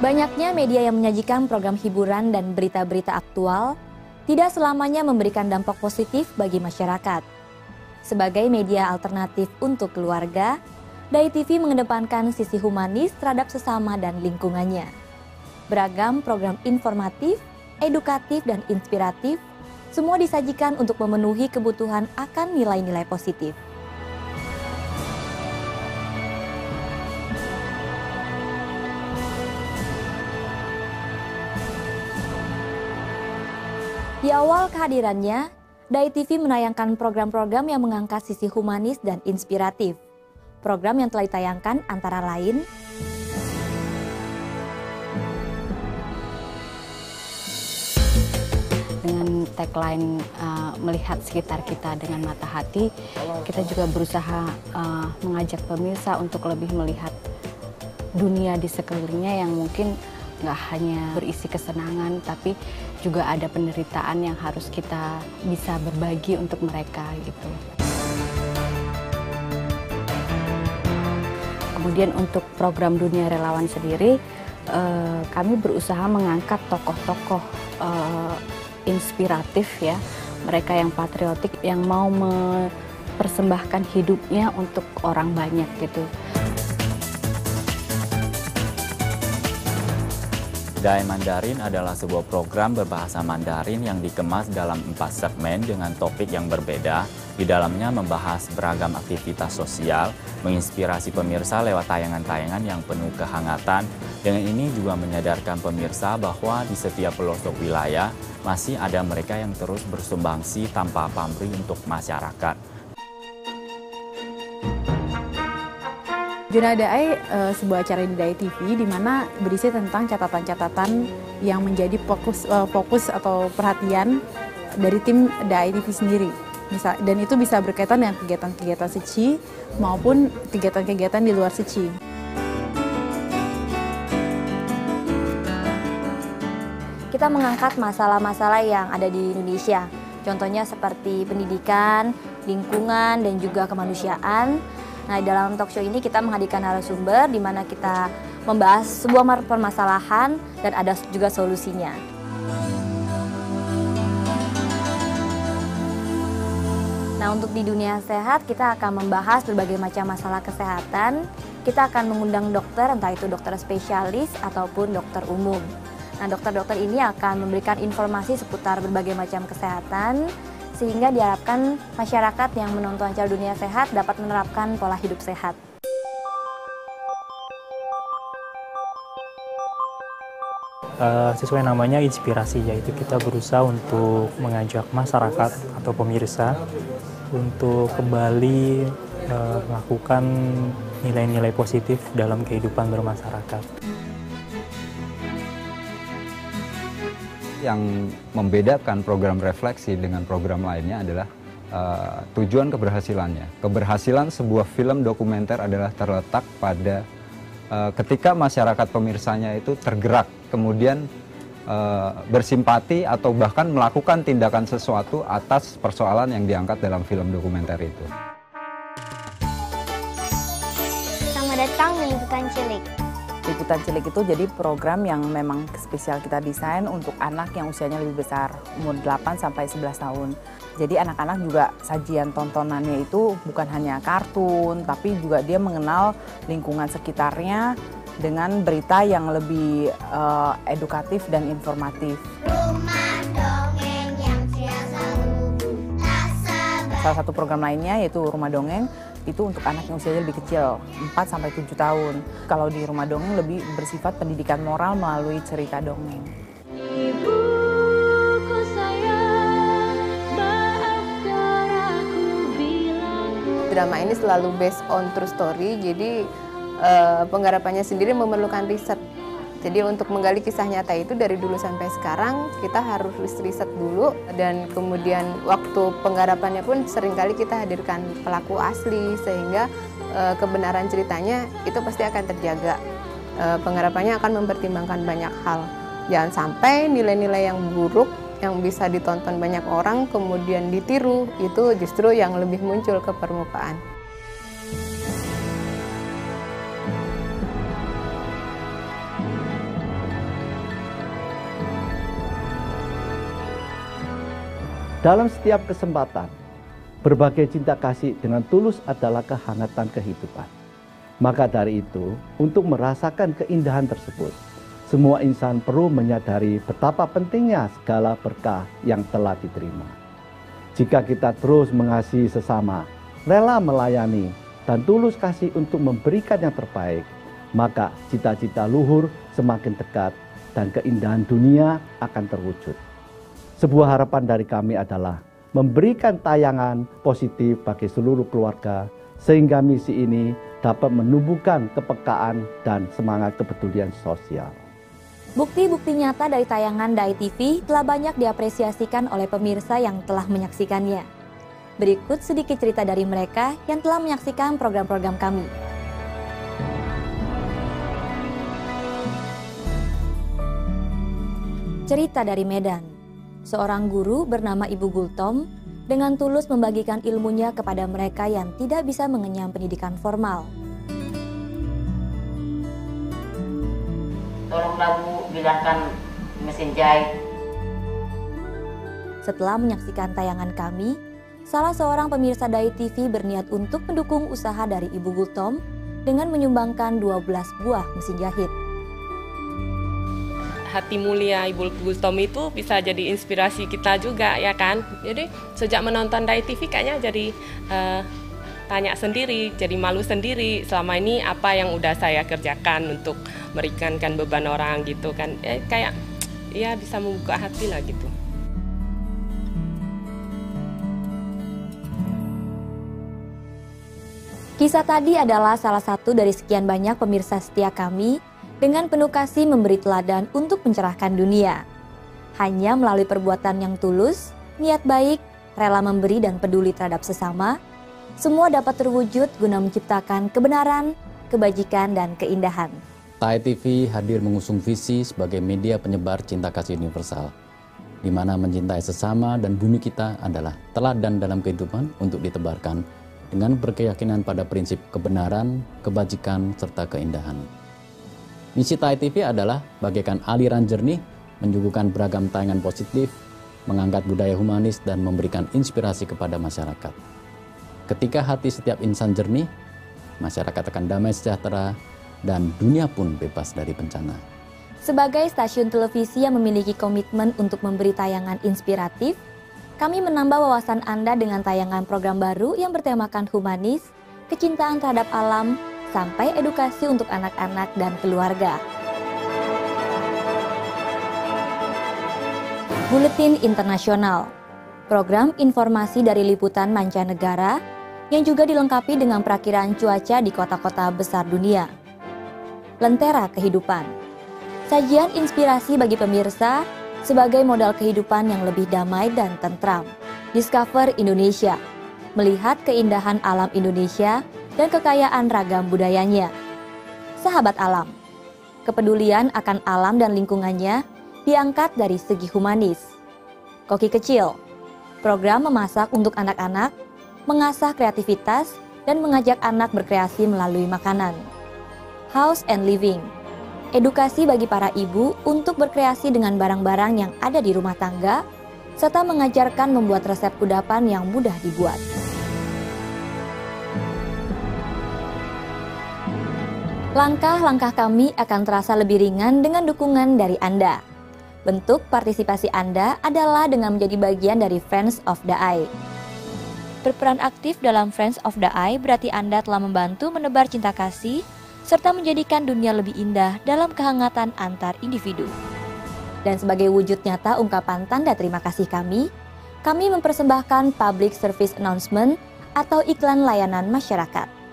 Banyaknya media yang menyajikan program hiburan dan berita-berita aktual tidak selamanya memberikan dampak positif bagi masyarakat. Sebagai media alternatif untuk keluarga, Dai TV mengedepankan sisi humanis terhadap sesama dan lingkungannya. Beragam program informatif, edukatif, dan inspiratif semua disajikan untuk memenuhi kebutuhan akan nilai-nilai positif. Di awal kehadirannya, Dai TV menayangkan program-program yang mengangkat sisi humanis dan inspiratif. Program yang telah ditayangkan antara lain dengan tagline melihat sekitar kita dengan mata hati, kita juga berusaha mengajak pemirsa untuk lebih melihat dunia di sekelilingnya yang mungkin nggak hanya berisi kesenangan, tapi juga ada penderitaan yang harus kita bisa berbagi untuk mereka gitu. Kemudian untuk program Dunia Relawan sendiri, kami berusaha mengangkat tokoh-tokoh inspiratif ya, mereka yang patriotik, yang mau mempersembahkan hidupnya untuk orang banyak gitu. Dai Mandarin adalah sebuah program berbahasa Mandarin yang dikemas dalam 4 segmen dengan topik yang berbeda. Di dalamnya membahas beragam aktivitas sosial, menginspirasi pemirsa lewat tayangan-tayangan yang penuh kehangatan. Dengan ini juga menyadarkan pemirsa bahwa di setiap pelosok wilayah masih ada mereka yang terus bersumbangsi tanpa pamrih untuk masyarakat. Jurnal Dai sebuah acara di Dai TV di mana berisi tentang catatan-catatan yang menjadi fokus atau perhatian dari tim Dai TV sendiri. Dan itu bisa berkaitan dengan kegiatan-kegiatan Seci maupun kegiatan-kegiatan di luar Seci. kita mengangkat masalah-masalah yang ada di Indonesia. Contohnya seperti pendidikan, lingkungan, dan juga kemanusiaan. Nah, dalam talk show ini kita menghadirkan narasumber di mana kita membahas sebuah permasalahan dan ada juga solusinya. Nah, untuk di dunia sehat kita akan membahas berbagai macam masalah kesehatan. Kita akan mengundang dokter, entah itu dokter spesialis ataupun dokter umum. Nah, dokter-dokter ini akan memberikan informasi seputar berbagai macam kesehatan, sehingga diharapkan masyarakat yang menonton acara Dunia Sehat dapat menerapkan pola hidup sehat. Sesuai namanya inspirasi, yaitu kita berusaha untuk mengajak masyarakat atau pemirsa untuk kembali melakukan nilai-nilai positif dalam kehidupan bermasyarakat. Yang membedakan program refleksi dengan program lainnya adalah tujuan keberhasilannya. Keberhasilan sebuah film dokumenter adalah terletak pada ketika masyarakat pemirsanya itu tergerak, kemudian bersimpati atau bahkan melakukan tindakan sesuatu atas persoalan yang diangkat dalam film dokumenter itu. Selamat datang di Liputan Cilik. Liputan Cilik itu jadi program yang memang spesial kita desain untuk anak yang usianya lebih besar, umur 8 sampai 11 tahun. Jadi anak-anak juga sajian tontonannya itu bukan hanya kartun, tapi juga dia mengenal lingkungan sekitarnya dengan berita yang lebih edukatif dan informatif. Rumah dongeng yang selalu rasa. Salah satu program lainnya yaitu Rumah Dongeng, itu untuk anak yang usianya lebih kecil, 4 sampai 7 tahun. Kalau di Rumah Dongeng lebih bersifat pendidikan moral melalui cerita dongeng. Ibuku sayang, maafkan aku bila Drama ini selalu based on true story, jadi penggarapannya sendiri memerlukan riset. Jadi untuk menggali kisah nyata itu dari dulu sampai sekarang kita harus riset dulu, dan kemudian waktu penggarapannya pun seringkali kita hadirkan pelaku asli sehingga kebenaran ceritanya itu pasti akan terjaga. Penggarapannya akan mempertimbangkan banyak hal. Jangan sampai nilai-nilai yang buruk yang bisa ditonton banyak orang kemudian ditiru, itu justru yang lebih muncul ke permukaan. Dalam setiap kesempatan, berbagai cinta kasih dengan tulus adalah kehangatan kehidupan. Maka dari itu, untuk merasakan keindahan tersebut, semua insan perlu menyadari betapa pentingnya segala berkah yang telah diterima. Jika kita terus mengasihi sesama, rela melayani, dan tulus kasih untuk memberikan yang terbaik, maka cita-cita luhur semakin dekat dan keindahan dunia akan terwujud. Sebuah harapan dari kami adalah memberikan tayangan positif bagi seluruh keluarga sehingga misi ini dapat menumbuhkan kepekaan dan semangat kepedulian sosial. Bukti-bukti nyata dari tayangan DAI TV telah banyak diapresiasikan oleh pemirsa yang telah menyaksikannya. Berikut sedikit cerita dari mereka yang telah menyaksikan program-program kami. Cerita dari Medan. Seorang guru bernama Ibu Gultom dengan tulus membagikan ilmunya kepada mereka yang tidak bisa mengenyam pendidikan formal. Tolonglah Bu, bilangkan mesin jahit. Setelah menyaksikan tayangan kami, salah seorang pemirsa DAI TV berniat untuk mendukung usaha dari Ibu Gultom dengan menyumbangkan 12 buah mesin jahit. Hati mulia Ibu Gultom itu bisa jadi inspirasi kita juga, ya kan? Jadi sejak menonton DAI TV kayaknya jadi tanya sendiri, jadi malu sendiri selama ini apa yang udah saya kerjakan untuk meringankan beban orang gitu kan. Kayak ya bisa membuka hati lah gitu. Kisah tadi adalah salah satu dari sekian banyak pemirsa setia kami dengan penuh kasih memberi teladan untuk mencerahkan dunia. Hanya melalui perbuatan yang tulus, niat baik, rela memberi dan peduli terhadap sesama, semua dapat terwujud guna menciptakan kebenaran, kebajikan, dan keindahan. DAI TV hadir mengusung visi sebagai media penyebar cinta kasih universal, di mana mencintai sesama dan bumi kita adalah teladan dalam kehidupan untuk ditebarkan dengan berkeyakinan pada prinsip kebenaran, kebajikan, serta keindahan. Misi DAI TV adalah bagaikan aliran jernih, menyuguhkan beragam tayangan positif, mengangkat budaya humanis, dan memberikan inspirasi kepada masyarakat. Ketika hati setiap insan jernih, masyarakat akan damai sejahtera, dan dunia pun bebas dari bencana. Sebagai stasiun televisi yang memiliki komitmen untuk memberi tayangan inspiratif, kami menambah wawasan Anda dengan tayangan program baru yang bertemakan humanis, kecintaan terhadap alam, sampai edukasi untuk anak-anak dan keluarga. Buletin Internasional, program informasi dari liputan mancanegara yang juga dilengkapi dengan perakiraan cuaca di kota-kota besar dunia. Lentera Kehidupan, sajian inspirasi bagi pemirsa sebagai modal kehidupan yang lebih damai dan tentram. Discover Indonesia, melihat keindahan alam Indonesia dan kekayaan ragam budayanya. Sahabat Alam, kepedulian akan alam dan lingkungannya diangkat dari segi humanis. Koki Kecil, program memasak untuk anak-anak, mengasah kreativitas, dan mengajak anak berkreasi melalui makanan. House and Living, edukasi bagi para ibu untuk berkreasi dengan barang-barang yang ada di rumah tangga, serta mengajarkan membuat resep kudapan yang mudah dibuat. Langkah-langkah kami akan terasa lebih ringan dengan dukungan dari Anda. Bentuk partisipasi Anda adalah dengan menjadi bagian dari Friends of DAI. Berperan aktif dalam Friends of DAI berarti Anda telah membantu menebar cinta kasih, serta menjadikan dunia lebih indah dalam kehangatan antar individu. Dan sebagai wujud nyata ungkapan tanda terima kasih kami mempersembahkan Public Service Announcement atau iklan layanan masyarakat.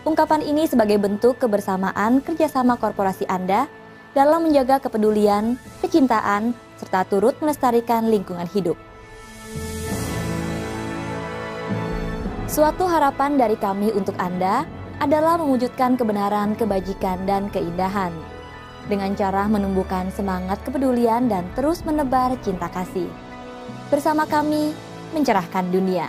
Ungkapan ini sebagai bentuk kebersamaan kerjasama korporasi Anda dalam menjaga kepedulian, kecintaan, serta turut melestarikan lingkungan hidup. Suatu harapan dari kami untuk Anda adalah mewujudkan kebenaran, kebajikan, dan keindahan dengan cara menumbuhkan semangat kepedulian dan terus menebar cinta kasih. Bersama kami, mencerahkan dunia.